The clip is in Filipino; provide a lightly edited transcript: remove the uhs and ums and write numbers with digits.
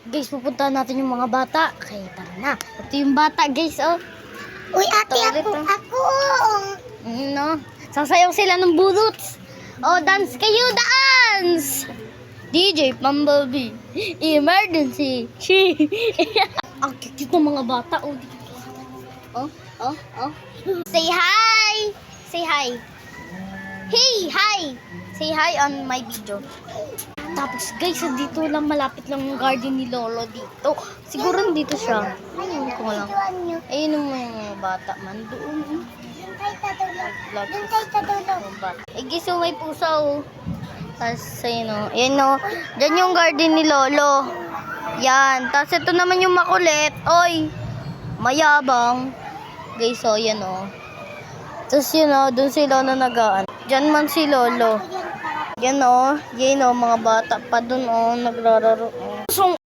Guys, pupuntahan natin yung mga bata. Kaya tara na. Ito yung bata, guys, oh. Uy, ate, Ito, ako. No? Sasayaw sila ng bulots. Oh, dance kayo, dance! DJ Bumblebee, emergency. Ang cute ng mga bata, oh. Oh. Say hi! Say hi. Hey, hi! Say hi on my video. Tapos guys, dito lang, malapit lang yung garden ni Lolo dito. Siguro dito siya. Ayun ko lang. Ayun yung mga bata man doon. Eh guys, oh, may pusa, oh. Tapos ayun, oh. Ayan, oh. Diyan yung garden ni Lolo. Yan. Tapos ito naman yung makulit. Oy! Mayabang. Guys, oh, yan, oh. Tapos yun, oh, dun si Lolo nagaan. Diyan man si Lolo. Yan, oh. Yan, oh, mga bata pa dun, oh, nagrararo, oh.